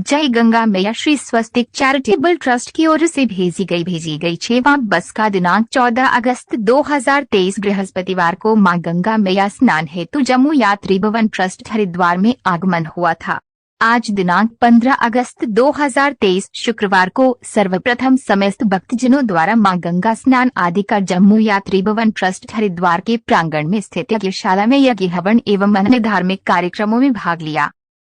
जय गंगा मैया श्री स्वस्तिक charitable trust की ओर से भेजी गई 6वां बस का दिनांक 14 अगस्त 2023 बृहस्पतिवार को मां गंगा मैया स्नान हेतु जम्मू यात्री भवन ट्रस्ट हरिद्वार में आगमन हुआ था। आज दिनांक 15 अगस्त 2023 शुक्रवार को सर्वप्रथम समस्त भक्तजनों द्वारा मां गंगा स्नान आदि कर जम्मू यात्री भवन ट्रस्ट हरिद्वार के प्रांगण में स्थित यज्ञशाला में यज्ञ हवन एवं अन्य धार्मिक कार्यक्रमों में भाग लिया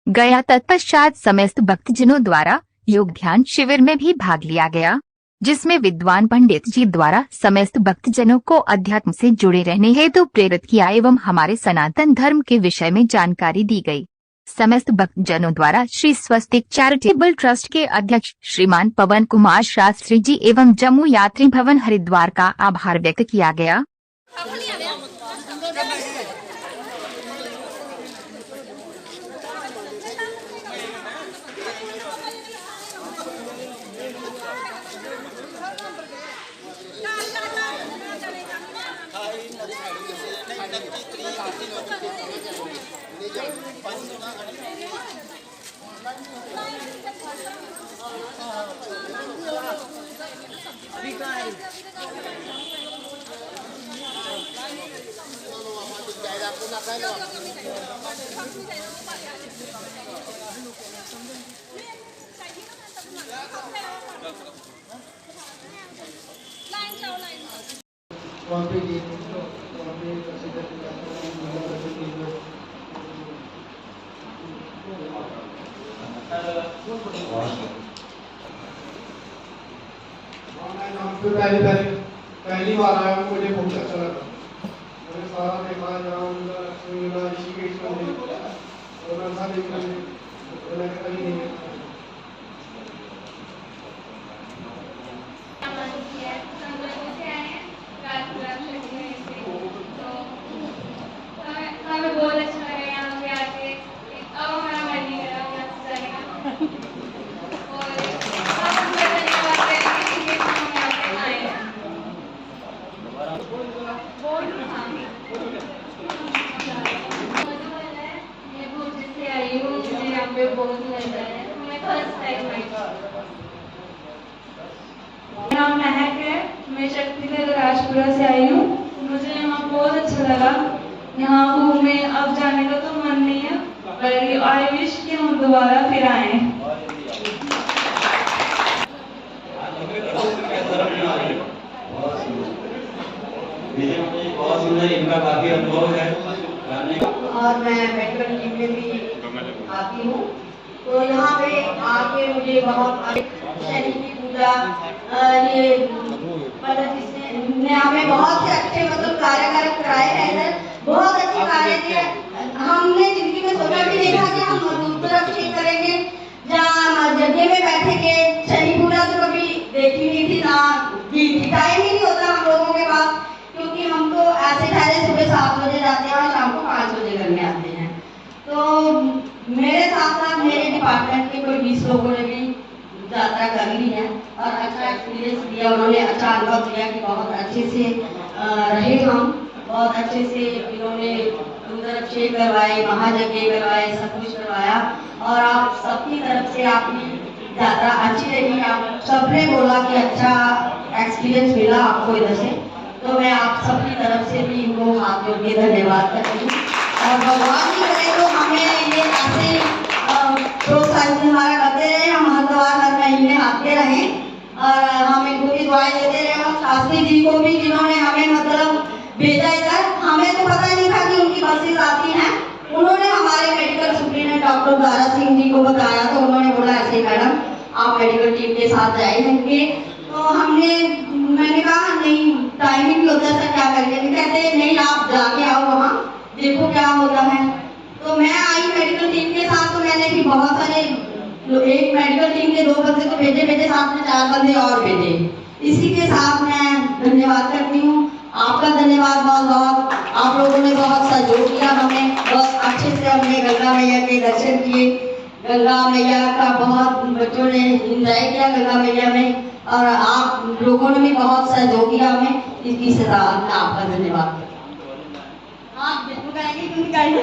गया। तत्पश्चात समस्त भक्तजनों द्वारा योग ध्यान शिविर में भी भाग लिया गया, जिसमें विद्वान पंडित जी द्वारा समस्त भक्तजनों को अध्यात्म से जुड़े रहने हेतु प्रेरित किया एवं हमारे सनातन धर्म के विषय में जानकारी दी गई। समस्त भक्तजनों द्वारा श्री स्वस्तिक चैरिटेबल ट्रस्ट के अध्यक्ष श्रीमान पवन कुमार शास्त्री जी एवं जम्मू यात्री भवन हरिद्वार का आभार व्यक्त किया गया। पहली बार आया हूँ, मुझे बहुत अच्छा लगा। मैंने सारा देखा ऋषिकेश मंदिर और मैंने कहीं नहीं देखा। हमें बहुत अच्छा लगा यहाँ पे आके। अब हमारा मन नहीं कर रहा यहाँ से जाने का। नाम महक है, मैं शक्तिनगर राजपुरा से आई हूँ। मुझे यहाँ बहुत अच्छा लगा। यहाँ घूमे, अब जाने का तो मन नहीं है, पर आई विश कि हम दोबारा फिर आए। बहुत सुंदर इनका काफी अनुभव है और मैं मेडिकल टीम में भी आती हूँ, तो यहाँ पे आके मुझे बहुत शनि की पूजा ये पंडित ने हमें बहुत से अच्छे मतलब कार्यक्रम कराए हैं इधर, बहुत अच्छे कार्य किए। हमने जिंदगी में सोचा भी नहीं था कि हम रुद्राभिषेक करेंगे, जहाँ यज्ञ में बैठेंगे। शनि पूजा तो कभी देखी नहीं थी, ना टाइम ही नहीं होता हम लोगों के पास, क्योंकि हम तो ऐसे ठहरे सुबह 7 बजे जाते हैं और शाम को 5 बजे घर में आते हैं। तो मेरे साथ साथ मेरे डिपार्टमेंट के कोई 20 लोगों ने भी यात्रा कर ली है और अच्छा एक्सपीरियंस दिया, उन्होंने अच्छा अनुभव दिया कि बहुत अच्छे से रहे हम, बहुत अच्छे से इन्होंने रुद्राभिषेक करवाए, महायज्ञ करवाए, सब कुछ करवाया। और आप सबकी तरफ से आपकी यात्रा अच्छी रही, आप सबने बोला कि अच्छा एक्सपीरियंस मिला आपको इधर से, तो मैं आप सबकी तरफ से भी इनको हाथ जोड़ के धन्यवाद करती हूँ। और भगवान जी करे तो हमें ये ऐसे प्रोत्साहित हमारा करते रहे, हम हरिद्वार हर महीने आते रहे और हम इनको भी दुआएं देते रहे। और शास्त्री जी को भी, जिन्होंने हमें मतलब भेजा इधर, हमें तो पता नहीं था कि उनकी बसेस आती हैं। उन्होंने हमारे medical superintendent doctor Dara Singh ji को बताया, तो उन्होंने बोला ऐसे मैडम आप मेडिकल टीम के साथ जाएंगे। तो मैंने कहा नहीं, टाइमिंग भी होता है सर, क्या करेंगे। कहते नहीं आप जाके आओ, वहाँ देखो क्या होता है। तो मैं आई मेडिकल टीम के साथ, तो मैंने भी बहुत सारे, एक मेडिकल टीम के 2 बंदे तो भेजे, साथ में 4 बंदे और भेजे। इसी के साथ मैं धन्यवाद करती हूँ, आपका धन्यवाद बहुत बहुत। आप लोगों ने बहुत सहयोग किया, हमें बहुत अच्छे से हमने गंगा मैया के दर्शन किए। गंगा मैया का बहुत बच्चों ने एंजॉय किया गंगा मैया में, और आप लोगों ने भी बहुत सहयोग किया हमें, इसकी सदा मैं आपका धन्यवाद। आप बिल्कुल गाएंगे, क्यों गाएंगे।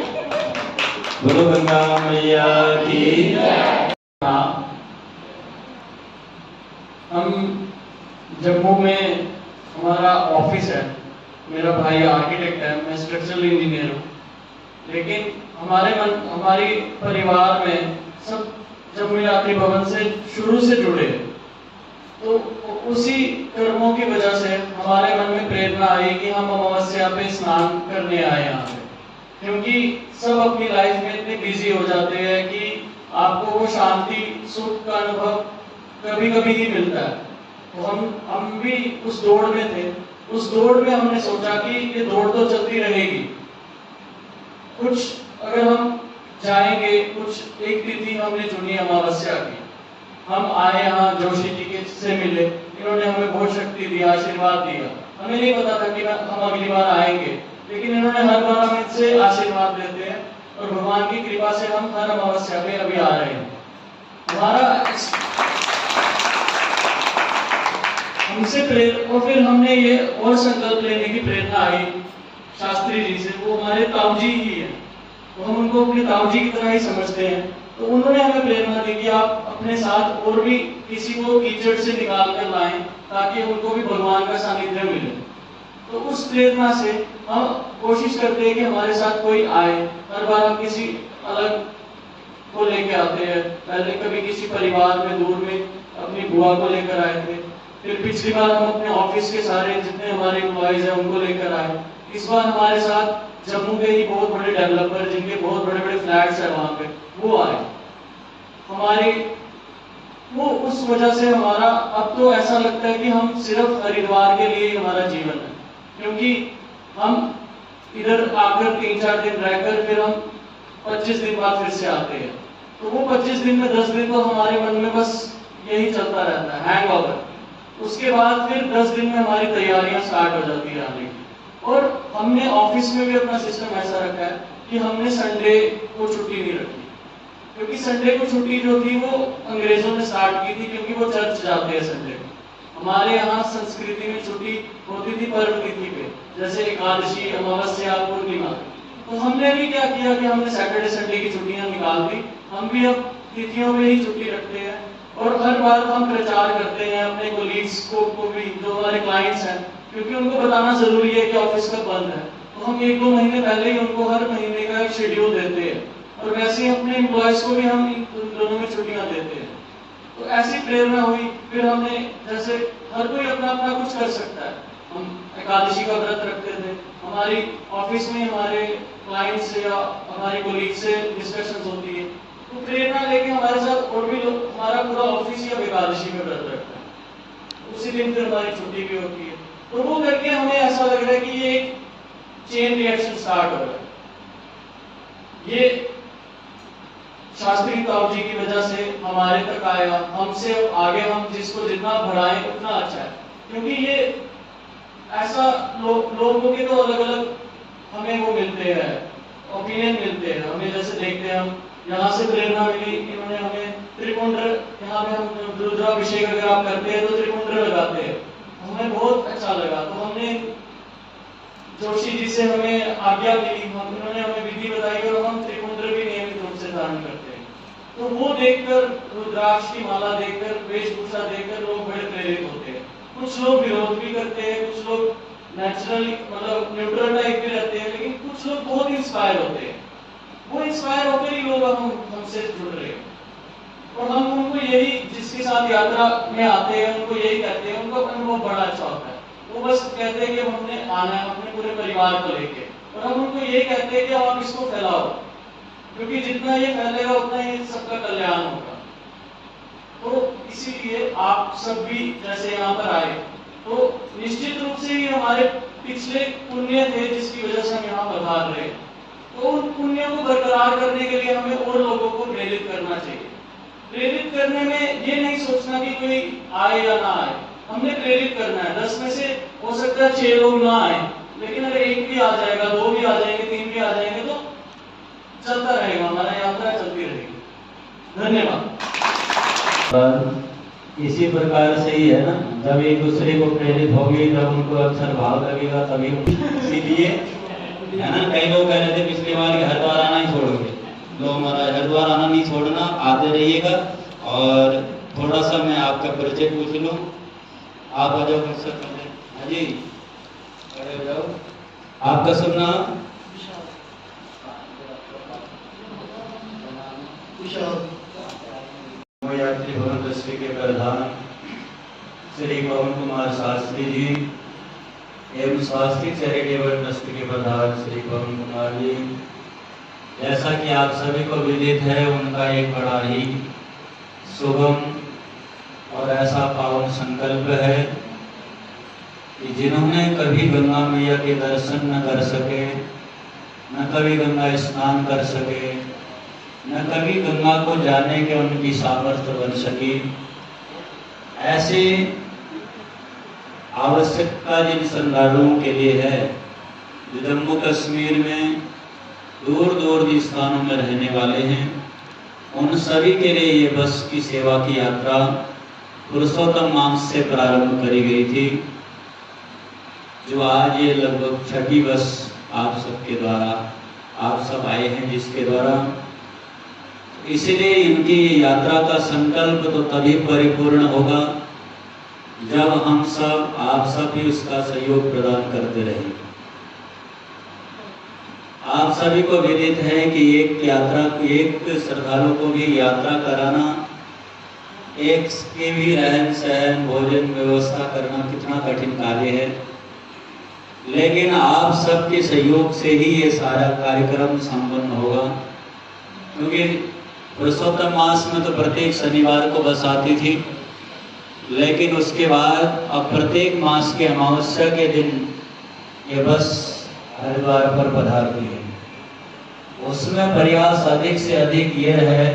बोलो गंगा मैया की। हम जम्मू में हमारा ऑफिस है, मेरा भाई आर्किटेक्ट है, मैं स्ट्रक्चरल इंजीनियर हूँ, लेकिन हमारी परिवार में सब जम्मू यात्री भवन से शुरू से जुड़े, तो उसी कर्मों की वजह से हमारे मन में प्रेरणा आई कि हम अमावस्या पे स्नान करने आए यहाँ पे, क्योंकि सब अपनी लाइफ में इतने बिजी हो जाते हैं कि आपको वो शांति सुख का अनुभव कभी कभी ही मिलता है। तो हम भी उस दौड़ में थे। उस दौड़ में हमने सोचा कि ये दौड़ तो चलती रहेगी, कुछ अगर हम जाएंगे, कुछ एक तिथि हमने चुनी अमावस्या की। हम आए यहाँ जोशी जी के से मिले, इन्होंने हमें बहुत शक्ति दी, आशीर्वाद दिया। हमें नहीं पता था कि हम अगली बार आएंगे, लेकिन इन्होंने हर बार हमें इनसे आशीर्वाद देते हैं और भगवान की कृपा से हम हर अमावस्या पे अभी आ रहे हैं। और फिर हमने ये और संकल्प लेने की प्रेरणा आई शास्त्री जी से, वो हमारे ताऊ जी ही है, तो हम उनको अपने ताऊ जी की तरह ही समझते हैं। तो उन्होंने हमें प्रेरणा दी कि आप अपने साथ और भी किसी को कीचड़ से निकाल कर लाएं, ताकि उनको भी भगवान का सानिध्य मिले। तो उस प्रेरणा से हम कोशिश करते हैं कि हमारे साथ कोई आए। हर बार हम किसी अलग को लेके आते हैं। पहले कभी किसी परिवार में दूर में अपनी बुआ को लेकर आए थे, फिर पिछली बार हम अपने ऑफिस के सारे जितने हमारे एम्प्लॉइज हैं उनको लेकर आए। इस बार हमारे साथ जम्मू के ही बहुत बड़े डेवलपर जिनके बहुत बड़े बड़े फ्लैट्स हैं वहां पे, वो आए। वो उस वजह से हमारा अब तो ऐसा लगता है कि हम सिर्फ हरिद्वार के लिए ही हमारा जीवन है, क्योंकि हम इधर आकर 3-4 दिन रहकर फिर हम 25 दिन बाद फिर से आते हैं। तो वो 25 दिन में 10 दिन तो हमारे मन में बस यही चलता रहता है, हैंगओवर। उसके बाद फिर 10 दिन में हमारी तैयारियां स्टार्ट हो जाती है आने की। और हमने ऑफिस में भी अपना सिस्टम ऐसा रखा है कि हमने संडे को छुट्टी नहीं रखी, क्योंकि संडे को छुट्टी जो थी वो अंग्रेजों ने स्टार्ट की थी, क्योंकि वो चर्च जाते हैं संडे को। हमारे यहाँ संस्कृति में छुट्टी होती थी पर्व तिथि पे, जैसे एकादशी, अमावस्या, पूर्णिमा। तो हमने भी क्या किया कि हमने सैटरडे संडे की छुट्टियां निकाल दी। हम भी अब तिथियों में ही छुट्टी रखते हैं और हर बार हम प्रचार करते हैं अपने कोलीग्स को भी, जो हमारे क्लाइंट्स हैं, क्योंकि उनको बताना जरूरी है कि ऑफिस कब बंद है। तो हम 1-2 महीने पहले ही उनको हर महीने का एक शेड्यूल देते हैं, और वैसे ही अपने एम्प्लॉयज को भी हम इन दोनों में छुट्टियां देते हैं। तो ऐसी प्रेरणा हुई। फिर हमने, जैसे हर कोई अपना अपना कुछ कर सकता है, हम एकादशी का व्रत रखते थे। हमारी ऑफिस में हमारे क्लाइंट से या हमारे कोलीग से डिस्कशंस होती है, तो प्रेरणा लेके हमारे साथ और भी लोग, हमारा पूरा ऑफिस ही अब एकादशी का व्रत रखता है। उसी दिन फिर हमारी छुट्टी भी होती है। तो वो करके हमें ऐसा लग रहा है कि ये एक चेन रिएक्शन स्टार्ट हो रहा है। ये शास्त्री ताऊ जी की वजह से हमारे तक आया। हमसे आगे हम जिसको जितना बढ़ाएं उतना अच्छा है, क्योंकि ये ऐसा लोगों के तो अलग अलग हमें वो मिलते हैं, ओपिनियन मिलते हैं हमें। जैसे देखते हैं हम यहाँ से प्रेरणा मिली, इन्होंने हमें त्रिपुंड्र, यहाँ पे हम रुद्राभिषेक अगर आप करते हैं तो त्रिपुंड्र लगाते हैं, हमें बहुत अच्छा लगा। तो हमने जोशी जी से हमें आज्ञा मिली, उन्होंने हमें विधि बताई और हम त्रिपुंड्र भी नियमित रूप से धारण करते हैं। तो वो देखकर, रुद्राक्ष की माला देखकर, वेशभूषा देखकर लोग बड़े प्रेरित होते हैं। कुछ लोग विरोध भी करते हैं, कुछ लोग नेचुरली मतलब न्यूट्रल टाइप भी रहते हैं, लेकिन कुछ लोग बहुत इंस्पायर होते हैं। वो इंस्पायर होकर ही लोग हमसे जुड़ रहे हैं। और हम उनको यही, जिसके साथ यात्रा में आते हैं उनको यही कहते हैं, उनको अनुभव बड़ा अच्छा होता है। वो बस कहते हैं कि हमने आना है अपने पूरे परिवार को लेके, और हम उनको यही कहते हैं कि आप इसको फैलाओ, क्योंकि जितना ये फैलेगा उतना ही सबका कल्याण होगा। तो इसीलिए आप सब भी जैसे यहाँ पर आए, तो निश्चित रूप से ही हमारे पिछले पुण्य थे जिसकी वजह से हम यहाँ पधार रहे। तो उन पुण्यों को बरकरार करने के लिए हमें और लोगों को प्रेरित करना चाहिए। प्रेरित करने में ये नहीं सोचना कि कोई आए या ना आए, हमने प्रेरित करना है। 10 में से हो सकता है 6 लोग ना आए, लेकिन अगर 1 भी आ जाएगा, 2 भी आ जाएंगे, 3 भी आ जाएंगे, तो चलता रहेगा, हमारा यात्रा चलती रहेगी। धन्यवाद। इसी प्रकार से ही है ना, जब एक दूसरे को प्रेरित होगी तब उनको अक्सर भाव लगेगा, तभी इसीलिए है ना। कई लोग कह रहे थे पिछली बार हरिद्वार आना ही छोड़ोगे, लो महाराज हरिद्वार आना नहीं छोड़ना, आते रहिएगा। और थोड़ा सा मैं आपका परिचय पूछ लूँ। आप आ जाओ सर पहले। हाँ जी, खड़े हो जाओ। आपका शुभ नाम? यात्री भवन ट्रस्टी के प्रधान श्री पवन कुमार शास्त्री जी एवं स्वास्थ्य चैरिटेबल ट्रस्ट के प्रधान श्री पवन कुमार जी, जैसा कि आप सभी को विदित है, उनका एक बड़ा ही सुगम और ऐसा पावन संकल्प है कि जिन्होंने कभी गंगा मैया के दर्शन न कर सके, न कभी गंगा स्नान कर सके, न कभी गंगा को जाने के उनकी सामर्थ्य बन सकी, ऐसे आवश्यकता जिन श्रद्धालुओं के लिए है जो जम्मू कश्मीर में दूर दूर के स्थानों में रहने वाले हैं, उन सभी के लिए ये बस की सेवा की यात्रा पुरुषोत्तम मास से प्रारंभ करी गई थी, जो आज ये लगभग छठी बस आप सबके द्वारा आप सब आए हैं, जिसके द्वारा इसलिए इनकी यात्रा का संकल्प तो तभी परिपूर्ण होगा जब हम सब आप सब भी उसका सहयोग प्रदान करते रहेंगे। आप सभी को विदित है कि एक श्रद्धालु को भी यात्रा कराना, एक के भी रहन सहन भोजन व्यवस्था करना कितना कठिन कार्य है, लेकिन आप सबके सहयोग से ही ये सारा कार्यक्रम संपन्न होगा। क्योंकि पुरुषोत्तम मास में तो प्रत्येक शनिवार को बस आती थी, लेकिन उसके बाद अब प्रत्येक मास के अमावस्या के दिन ये बस हरिद्वार पर पधारती है। उसमें प्रयास अधिक से अधिक ये है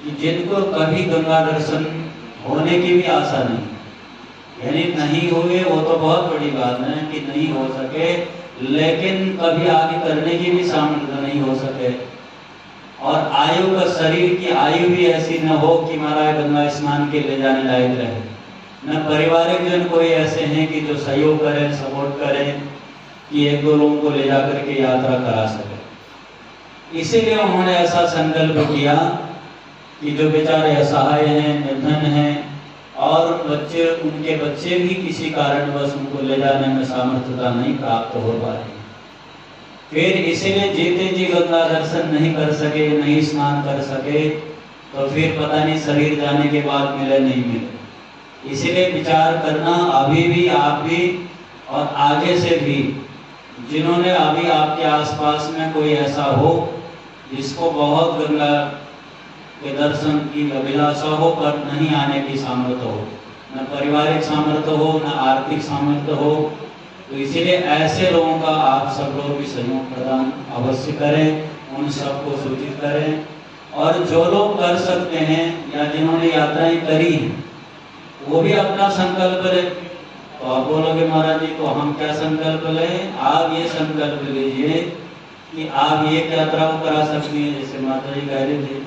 कि जिनको कभी गंगा दर्शन होने की भी आशा नहीं, यानी नहीं हुए वो तो बहुत बड़ी बात है कि नहीं हो सके, लेकिन कभी आगे करने की भी सामर्थ्य नहीं हो सके, और आयु का शरीर की आयु भी ऐसी न हो कि महाराज गंगा स्नान के ले जाने लायक रहे, न पारिवारिक जन कोई ऐसे हैं कि जो सहयोग करें, सपोर्ट करें कि एक दो लोगों को ले जाकर के यात्रा करा सके। इसीलिए उन्होंने ऐसा संकल्प किया कि जो बेचारे असहाय हैं, निर्धन हैं, और उनके बच्चे भी किसी कारणवश उनको ले जाने में सामर्थ्यता नहीं प्राप्त हो पा रही, फिर इसीलिए जीते जी गंगा दर्शन नहीं कर सके, नहीं स्नान कर सके, तो फिर पता नहीं शरीर जाने के बाद मिले नहीं मिले। इसीलिए विचार करना अभी भी आप भी और आगे से भी, जिन्होंने अभी आपके आसपास में कोई ऐसा हो जिसको बहुत गंगा के दर्शन की अभिलाषा हो पर नहीं आने की सामर्थ्य हो, न पारिवारिक सामर्थ्य हो, न आर्थिक सामर्थ्य हो, तो इसीलिए ऐसे लोगों का आप सब लोग भी सहयोग प्रदान अवश्य करें, उन सबको सूचित करें। और जो लोग कर सकते हैं या जिन्होंने यात्राएं करी हैं वो भी अपना संकल्प लें। तो आप बोलोगे महाराज जी तो हम क्या संकल्प लें? आप ये संकल्प लीजिए कि आप ये यात्रा को करा सकती हैं, जैसे माता जी कह रहे थे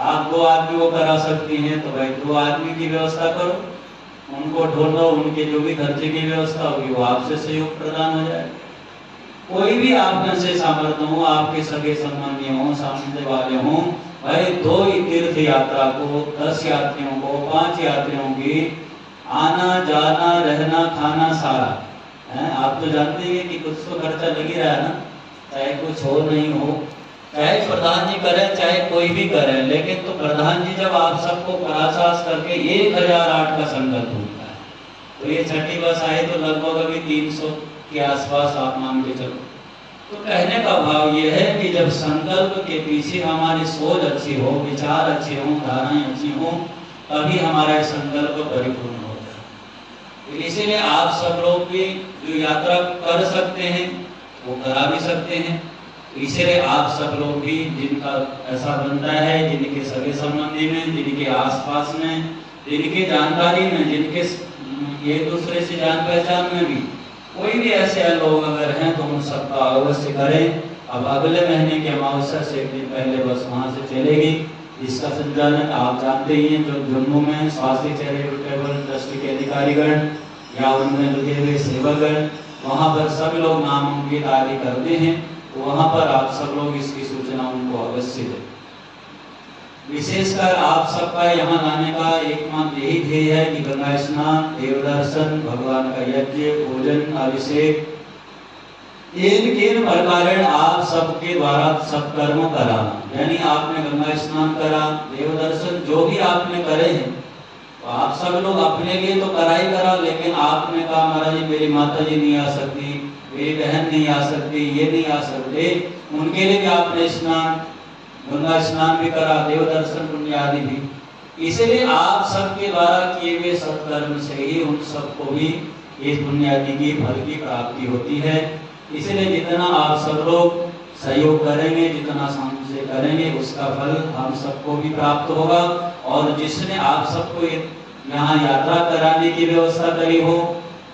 आप 2 आदमी को करा सकती हैं, तो भाई 2 आदमी की व्यवस्था करो, उनको ढूंढो, उनके जो भी खर्चे की व्यवस्था होगी वो आपसे सहयोग प्रदान हो जाए। कोई भी आप में से सामर्थ्य हो, आपके सगे संबंधी हो, सामने वाले हो, भाई 2 तीर्थ यात्रा को 10 यात्रियों को 5 यात्रियों की आना जाना रहना खाना सारा है। आप तो जानते हैं कि कुछ तो खर्चा लग ही रहा है ना, चाहे कुछ हो नहीं हो, चाहे प्रधान जी करें चाहे कोई भी करे, लेकिन तो प्रधान जी जब आप सबको पराश्वास करके 1008 का संकल्प होता है, तो ये छठी बस आए तो लगभग अभी 300 के आसपास आप मान के चलो। तो कहने का भाव ये है कि जब संकल्प के पीछे हमारी सोच अच्छी हो, विचार अच्छे हो, धारणाएं अच्छी हो, तभी हमारा संकल्प परिपूर्ण होता है। इसीलिए आप सब लोग भी जो यात्रा कर सकते हैं वो करा भी सकते हैं। इसलिए आप सब लोग भी जिनका ऐसा बनता है, जिनके सगे संबंधी में, जिनके आसपास में, जिनके जानकारी में, जिनके एक दूसरे से जान पहचान में भी कोई भी ऐसे लोग अगर हैं तो उन सबका अवश्य करें। अब अगले महीने के अमावस्या से 1 दिन पहले बस वहाँ से चलेगी। इसका संचालन आप जानते ही हैं, जो जम्मू में स्वास्थ्य चैरिटेबल ट्रस्ट के अधिकारीगण या उनमें लगे हुए सेवकगण, वहाँ पर सब लोग नाम अंकित आदि करते हैं, तो वहाँ पर आप सब लोग इसकी सूचना उनको अवश्य दें। विशेषकर आप सबका यहाँ लाने का एकमात्र यही ध्येय है कि गंगा स्नान, देव दर्शन, भगवान का यज्ञ, भोजन, अभिषेक, इन प्रकार आप सबके द्वारा सब कर्म कराना। यानी आपने गंगा स्नान करा, देव दर्शन जो भी आपने करे हैं, तो आप सब लोग अपने लिए तो करा ही करा, लेकिन आपने कहा महाराज जी मेरी माता जी नहीं आ सकती, मेरी बहन नहीं आ सकती, ये नहीं आ सकते, उनके लिए भी आपने स्नान, गंगा स्नान भी करा, देव दर्शन पुण्य आदि भी। इसलिए आप सबके द्वारा किए हुए सत्कर्म से ही उन सबको भी इस पुण्य आदि की फल की प्राप्ति होती है। इसलिए जितना आप सब लोग सहयोग करेंगे, जितना शांति से करेंगे, उसका फल हम सबको भी प्राप्त होगा। और जिसने आप सबको यहाँ यात्रा कराने की व्यवस्था करी हो,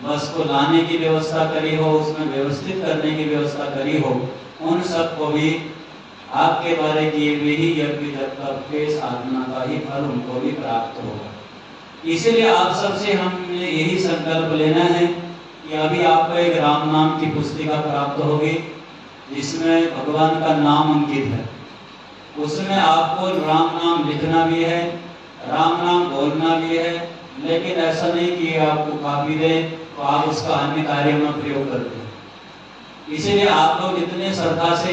बस को लाने की व्यवस्था करी हो, उसमें व्यवस्थित करने की व्यवस्था करी हो, उन सबको भी आपके द्वारा किए हुए ही यज्ञ तप के साधना का ही फल उनको भी प्राप्त होगा। इसलिए आप सबसे हमने यही संकल्प लेना है कि अभी आपको एक राम नाम की पुस्तिका प्राप्त होगी, जिसमें भगवान का नाम अंकित है। उसमें आपको राम नाम लिखना भी है, राम नाम बोलना भी है, लेकिन ऐसा नहीं कि आपको कापी दे तो आप उसका अन्य कार्य में प्रयोग करते हैं। इसीलिए आप लोग जितने श्रद्धा से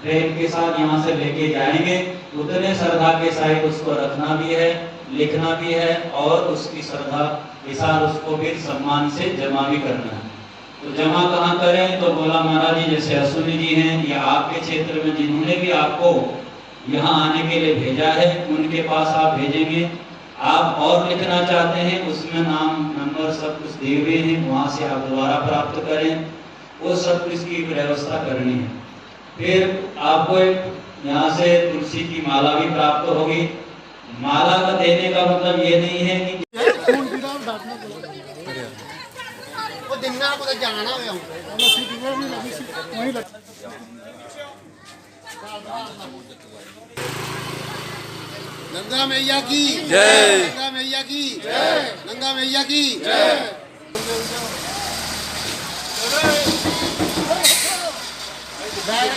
प्रेम के साथ यहाँ से लेके जाएंगे, उतने श्रद्धा के साथ उसको रखना भी है, लिखना भी है, और उसकी श्रद्धा के साथ उसको फिर सम्मान से जमा भी करना है। तो जमा कहाँ करें? तो बोला महाराज जी जैसे अश्विनी जी हैं या आपके क्षेत्र में जिन्होंने भी आपको यहाँ आने के लिए भेजा है, उनके पास आप भेजेंगे। आप और लिखना चाहते हैं, उसमें नाम नंबर सब कुछ दिए हुए हैं, वहां से आप दोबारा प्राप्त करें, वो सब कुछ की व्यवस्था करनी है। फिर आपको यहाँ से तुलसी की माला भी प्राप्त होगी। माला का देने का मतलब ये नहीं है कि गंगा मैया की जय, गंगा मैया की जय, गंगा मैया की जय। बैठ